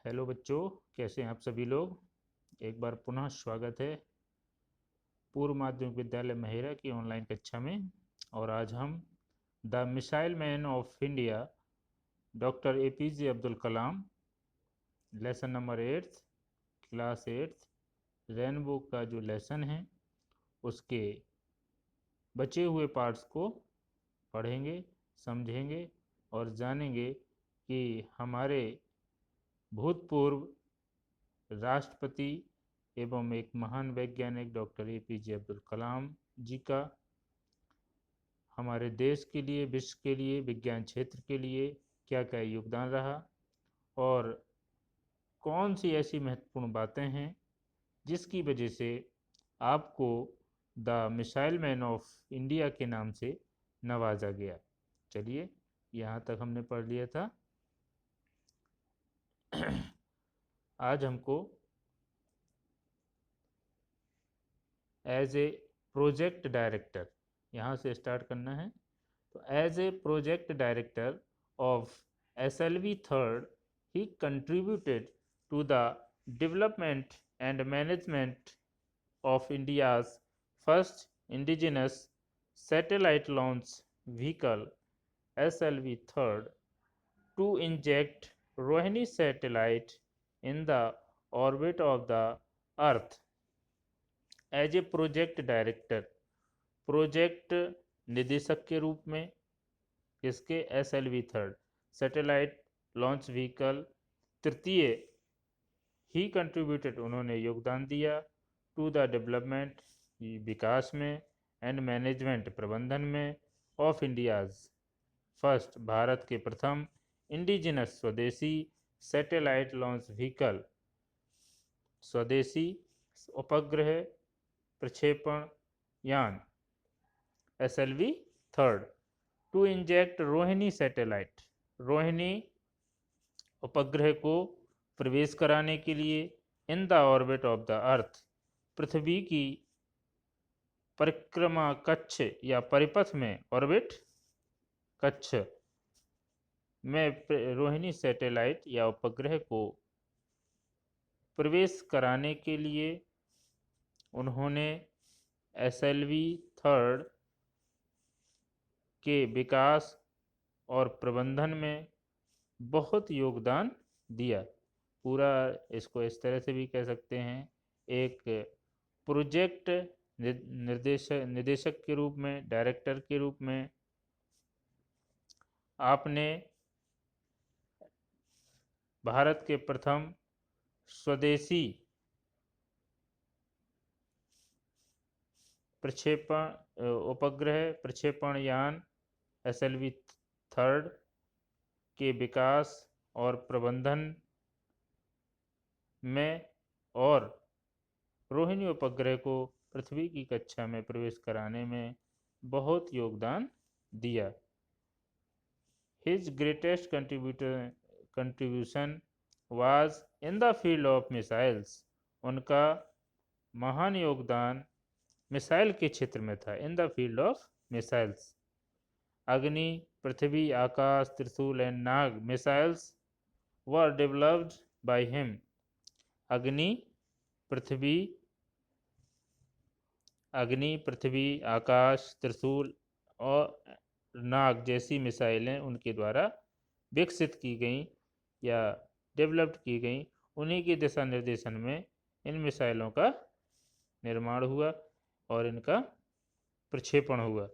Hello बच्चों, कैसे हैं आप सभी लोग। एक बार पुनः स्वागत है पूर्व माध्यमिक विद्यालय महिरा की ऑनलाइन कक्षा में। और आज हम the missile man of India doctor APJ Abdul Kalam lesson number 8 class 8 rainbow का जो लेसन है उसके बचे हुए पार्ट्स को पढ़ेंगे, समझेंगे और जानेंगे कि हमारे भूतपूर्व राष्ट्रपति एवं एक महान वैज्ञानिक डॉक्टर एपीजे अब्दुल कलाम जी का हमारे देश के लिए, विश्व के लिए, विज्ञान क्षेत्र के लिए क्या क्या योगदान रहा और कौन सी ऐसी महत्वपूर्ण बातें हैं जिसकी वजह से आपको the missile man of India के नाम से नवाजा गया। चलिए, यहाँ तक हमने पढ़ लिया था। आज हमको एज ए प्रोजेक्ट डायरेक्टर यहाँ से स्टार्ट करना है। तो as a project director of SLV third he contributed to the development and management of India's first indigenous satellite launch vehicle SLV third to inject Rohini satellite in the orbit of the earth as a project director, project निदेशक के रूप में इसके SLV third satellite launch vehicle तृतीय ही contributed उन्होंने योगदान दिया टू द डेवलपमेंट विकास में एंड मैनेजमेंट प्रबंधन में ऑफ इंडियाज फर्स्ट भारत के प्रथम इंडिजिनस स्वदेशी सैटेलाइट लॉन्च व्हीकल स्वदेशी उपग्रह प्रक्षेपण यान SLV third to inject Rohini satellite, Rohini उपग्रह को प्रवेश कराने के लिए in the orbit of the earth, पृथ्वी की परिक्रमा कक्ष या परिपथ में, ऑर्बिट कक्ष में रोहिणी सैटेलाइट या उपग्रह को प्रवेश कराने के लिए उन्होंने SLV थर्ड के विकास और प्रबंधन में बहुत योगदान दिया। पूरा इसको इस तरह से भी कह सकते हैं, एक प्रोजेक्ट निदेशक के रूप में, डायरेक्टर के रूप में आपने भारत के प्रथम स्वदेशी प्रक्षेपण उपग्रह प्रक्षेपण यान SLV थर्ड के विकास और प्रबंधन में और रोहिणी उपग्रह को पृथ्वी की कक्षा में प्रवेश कराने में बहुत योगदान दिया। His greatest contribution was in the field of missiles. उनका महान योगदान मिसाइल के क्षेत्र में था। In the field of missiles, अग्नि, पृथ्वी, आकाश, त्रिशूल and Nag missiles were developed by him. अग्नि, पृथ्वी, आकाश, त्रिशूल और नाग जैसी मिसाइलें उनके द्वारा विकसित की गई या डेवलप्ड की गई। उन्हीं के दिशा निर्देशन में इन मिसाइलों का निर्माण हुआ और इनका प्रक्षेपण हुआ।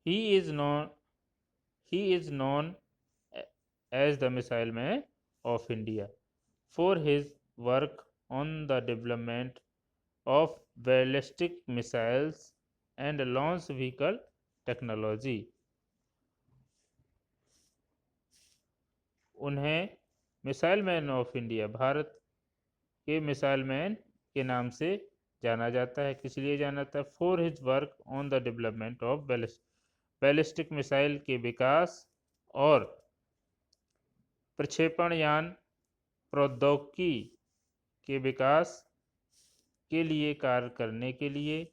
He is known as the Missile Man of India for his work on the development of ballistic missiles and launch vehicle technology. उन्हें missile man of India, Bharat के मिसाइल मैन के नाम से जाना जाता है। किस लिए जाना जाता है? For his work on the development of ballistic missile के विकास और प्रक्षेपण यान प्रौद्योगिकी के विकास के लिए कार्य करने के लिए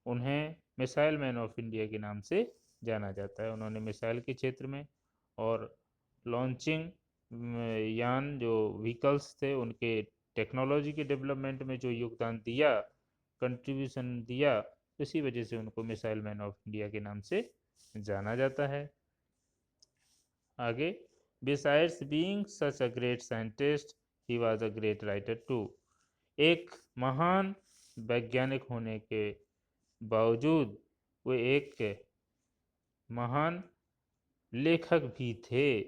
उन्हें मिसाइल मैन ऑफ इंडिया के नाम से जाना जाता है। उन्होंने मिसाइल के क्षेत्र में और लॉन्चिंग यान जो व्हीकल्स थे उनके टेक्नोलॉजी के डेवलपमेंट में जो योगदान दिया, कंट्रीब्यूशन दिया, इसी वजह से उनको मिसाइल मैन ऑफ इंडिया के नाम से जाना जाता है। आगे, besides being such a great scientist he was a great writer too. एक महान वैज्ञानिक होने के बावजूद वो एक महान लेखक भी थे।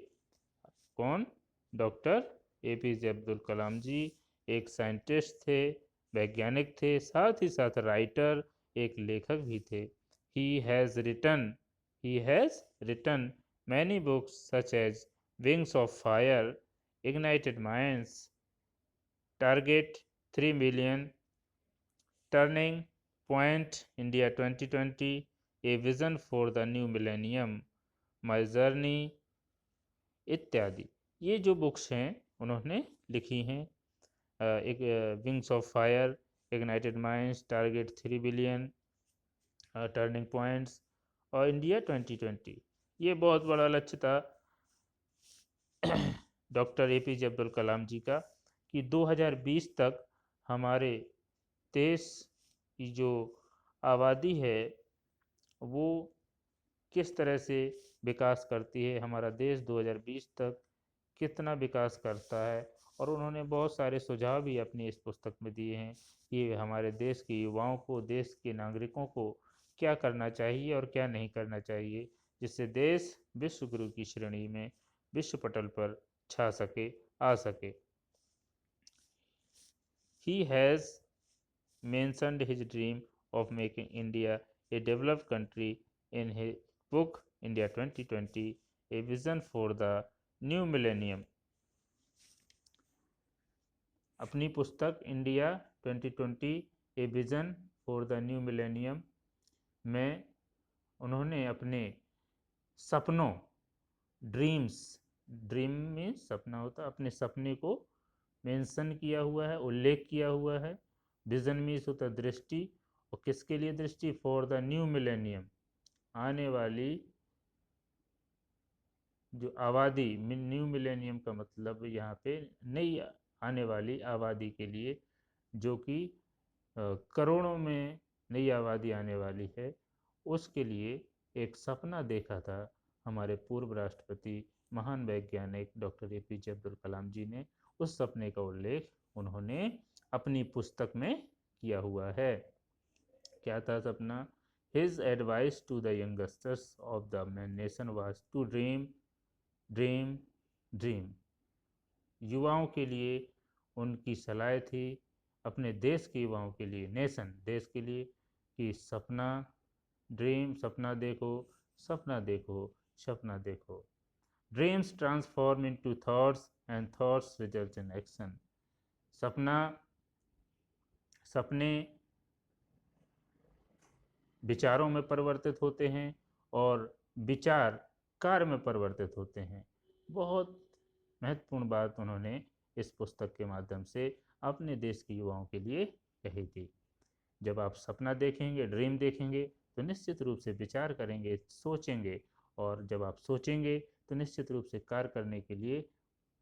कौन? डॉक्टर एपीजे अब्दुल कलाम जी एक साइंटिस्ट थे, वैज्ञानिक थे, साथ ही साथ राइटर, एक लेखक भी थे। He has written many books such as Wings of Fire, Ignited Minds, Target 3 million, turning point India 2020, a vision for the new millennium, my journey इत्यादि। ये जो बुक्स हैं उन्होंने लिखी हैं। एक Wings of Fire, Ignited Minds, Target 3 billion, turning points और India 2020। ये बहुत बड़ा लक्ष्य था डॉक्टर एपीजे अब्दुल कलाम जी का कि 2020 तक हमारे देश की जो आबादी है वो किस तरह से विकास करती है, हमारा देश 2020 तक कितना विकास करता है। और उन्होंने बहुत सारे सुझाव भी अपनी इस पुस्तक में दिए हैं कि हमारे देश के युवाओं को, देश के नागरिकों को क्या करना चाहिए और क्या नहीं करना चाहिए, जिससे देश विश्व गुरु की श्रेणी में विश्व पटल पर छा सके, आ सके। He has mentioned his dream of making India a developed country in his book India 2020, a vision for the new millennium। अपनी पुस्तक India 2020 a vision for the new millennium में उन्होंने अपने सपनों, ड्रीम्स, ड्रीम में सपना होता है, अपने सपने को मेंशन किया हुआ है, उल्लेख किया हुआ है। विजन मीन्स होता है दृष्टि, और किसके लिए दृष्टि? फॉर द न्यू मिलेनियम, आने वाली जो आबादी, न्यू मिलेनियम का मतलब यहाँ पे नई आने वाली आबादी के लिए, जो कि करोड़ों में नई आबादी आने वाली है, उसके लिए एक सपना देखा था हमारे पूर्व राष्ट्रपति, महान वैज्ञानिक डॉक्टर एपीजे अब्दुल कलाम जी ने। उस सपने का उल्लेख उन्होंने अपनी पुस्तक में किया हुआ है। क्या था सपना? His advice to the youngsters of the nation was to dream dream dream. युवाओं के लिए उनकी सलाह थी, अपने देश के युवाओं के लिए, नेशन, देश के लिए, कि सपना, ड्रीम, सपना देखो, सपना देखो, सपना देखो। Dreams transform into thoughts and thoughts result in action. सपना, सपने विचारों में परिवर्तित होते हैं और विचार कार्य में परिवर्तित होते हैं। बहुत महत्वपूर्ण बात उन्होंने इस पुस्तक के माध्यम से अपने देश के युवाओं के लिए कही थी। जब आप सपना देखेंगे, ड्रीम देखेंगे, तो निश्चित रूप से विचार करेंगे, सोचेंगे, और जब आप सोचेंगे तो निश्चित रूप से कार्य करने के लिए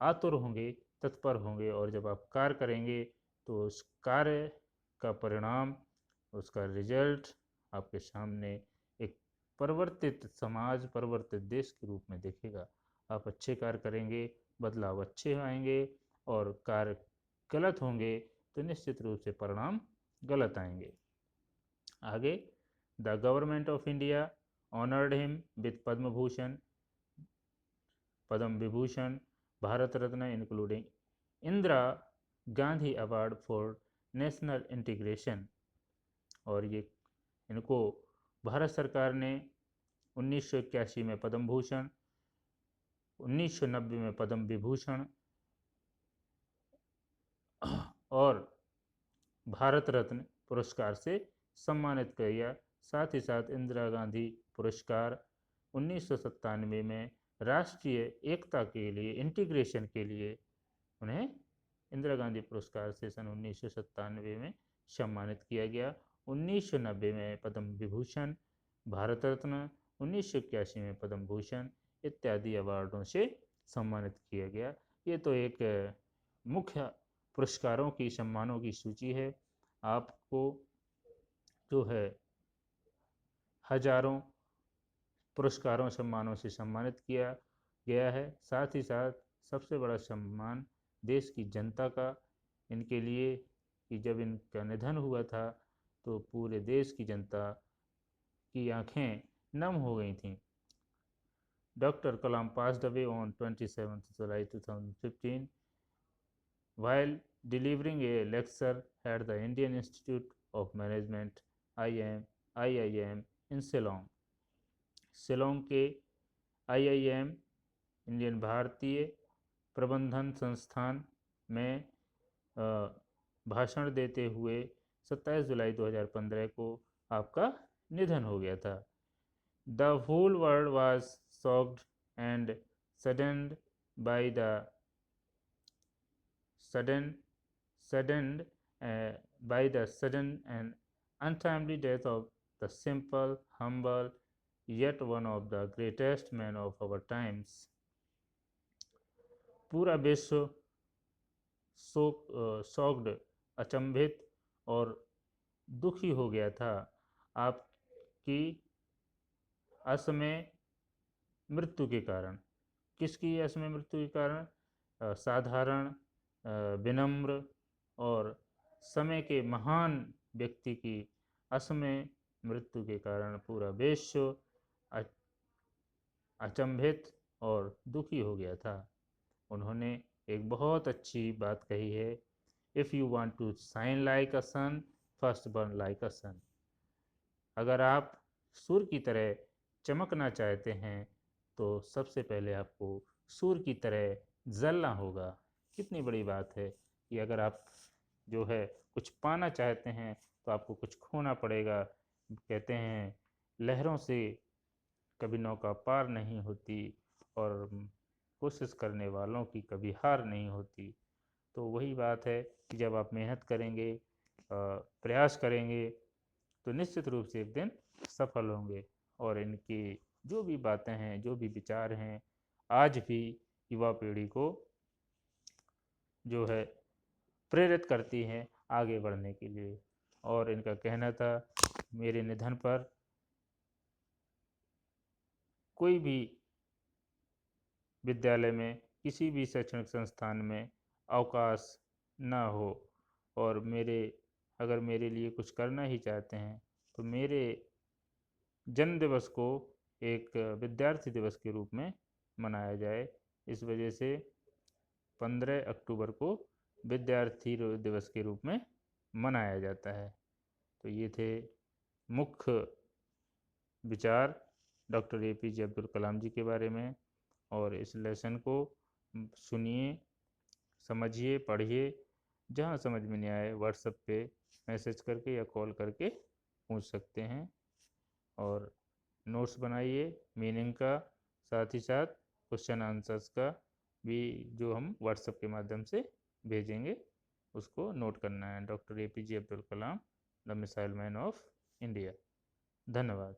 आतुर होंगे, तत्पर होंगे, और जब आप कार्य करेंगे तो उस कार्य का परिणाम, उसका रिजल्ट आपके सामने एक परिवर्तित समाज, परिवर्तित देश के रूप में देखेगा। आप अच्छे कार्य करेंगे, बदलाव अच्छे आएंगे, और कार्य गलत होंगे तो निश्चित रूप से परिणाम गलत आएंगे। आगे, the government of India honoured him with Padma Bhushan, Padma Vibhushan, Bharat Ratna, including Indira Gandhi award for national integration. और ये इनको भारत सरकार ने 1981 में पद्म भूषण, 1990 में पद्म विभूषण और भारत रत्न पुरस्कार से सम्मानित किया। साथ ही साथ इंदिरा गांधी पुरस्कार 1997 में राष्ट्रीय एकता के लिए, इंटीग्रेशन के लिए उन्हें इंदिरा गांधी पुरस्कार से सन 1997 में सम्मानित किया गया। 1990 में पद्म विभूषण, भारत रत्न, 1981 में पद्म भूषण इत्यादि अवार्डों से सम्मानित किया गया। ये तो एक मुख्य पुरस्कारों की सम्मानों की सूची है। आपको जो है हजारों पुरस्कारों सम्मानों से सम्मानित किया गया है। साथ ही साथ सबसे बड़ा सम्मान देश की जनता का इनके लिए कि जब इनका निधन हुआ था तो पूरे देश की जनता की आंखें नम हो गई थीं। Doctor Kalam passed away on 27th July 2015 while delivering a lecture at the Indian Institute of Management IIM in Shillong। Shillong के IIM इंडियन भारतीय प्रबंधन संस्थान में भाषण देते हुए 27 जुलाई 2015 को आपका निधन हो गया था। The whole world was shocked and saddened by the saddened by the sudden and untimely death of the simple, humble, yet one of the greatest men of our times। पूरा विश्व शॉक्ड, अचंभित और दुखी हो गया था आपकी असमय मृत्यु के कारण। किसकी असमय मृत्यु के कारण? साधारण, विनम्र और समय के महान व्यक्ति की असमय मृत्यु के कारण पूरा विश्व अचंभित और दुखी हो गया था। उन्होंने एक बहुत अच्छी बात कही है, if you want to shine like a sun first burn like a sun. अगर आप सूर्य की तरह चमकना चाहते हैं तो सबसे पहले आपको सूर्य की तरह जलना होगा। कितनी बड़ी बात है कि अगर आप जो है कुछ पाना चाहते हैं तो आपको कुछ खोना पड़ेगा। कहते हैं लहरों से कभी नौका पार नहीं होती और कोशिश करने वालों की कभी हार नहीं होती। तो वही बात है कि जब आप मेहनत करेंगे, प्रयास करेंगे तो निश्चित रूप से एक दिन सफल होंगे। और इनकी जो भी बातें हैं, जो भी विचार हैं, आज भी युवा पीढ़ी को जो है प्रेरित करती हैं आगे बढ़ने के लिए। और इनका कहना था, मेरे निधन पर कोई भी विद्यालय में, किसी भी शैक्षणिक संस्थान में अवकाश ना हो, और अगर मेरे लिए कुछ करना ही चाहते हैं तो मेरे जन्म दिवस को एक विद्यार्थी दिवस के रूप में मनाया जाए। इस वजह से 15 अक्टूबर को विद्यार्थी दिवस के रूप में मनाया जाता है। तो ये थे मुख्य विचार डॉक्टर APJ अब्दुल कलाम जी के बारे में। और इस लेसन को सुनिए, समझिए, पढ़िए। जहाँ समझ में नहीं आए व्हाट्सएप पे मैसेज करके या कॉल करके पूछ सकते हैं। और नोट्स बनाइए मीनिंग का, साथ ही साथ क्वेश्चन आंसर्स का भी जो हम व्हाट्सएप के माध्यम से भेजेंगे उसको नोट करना है। Doctor APJ Abdul Kalam, the missile man of India. धन्यवाद।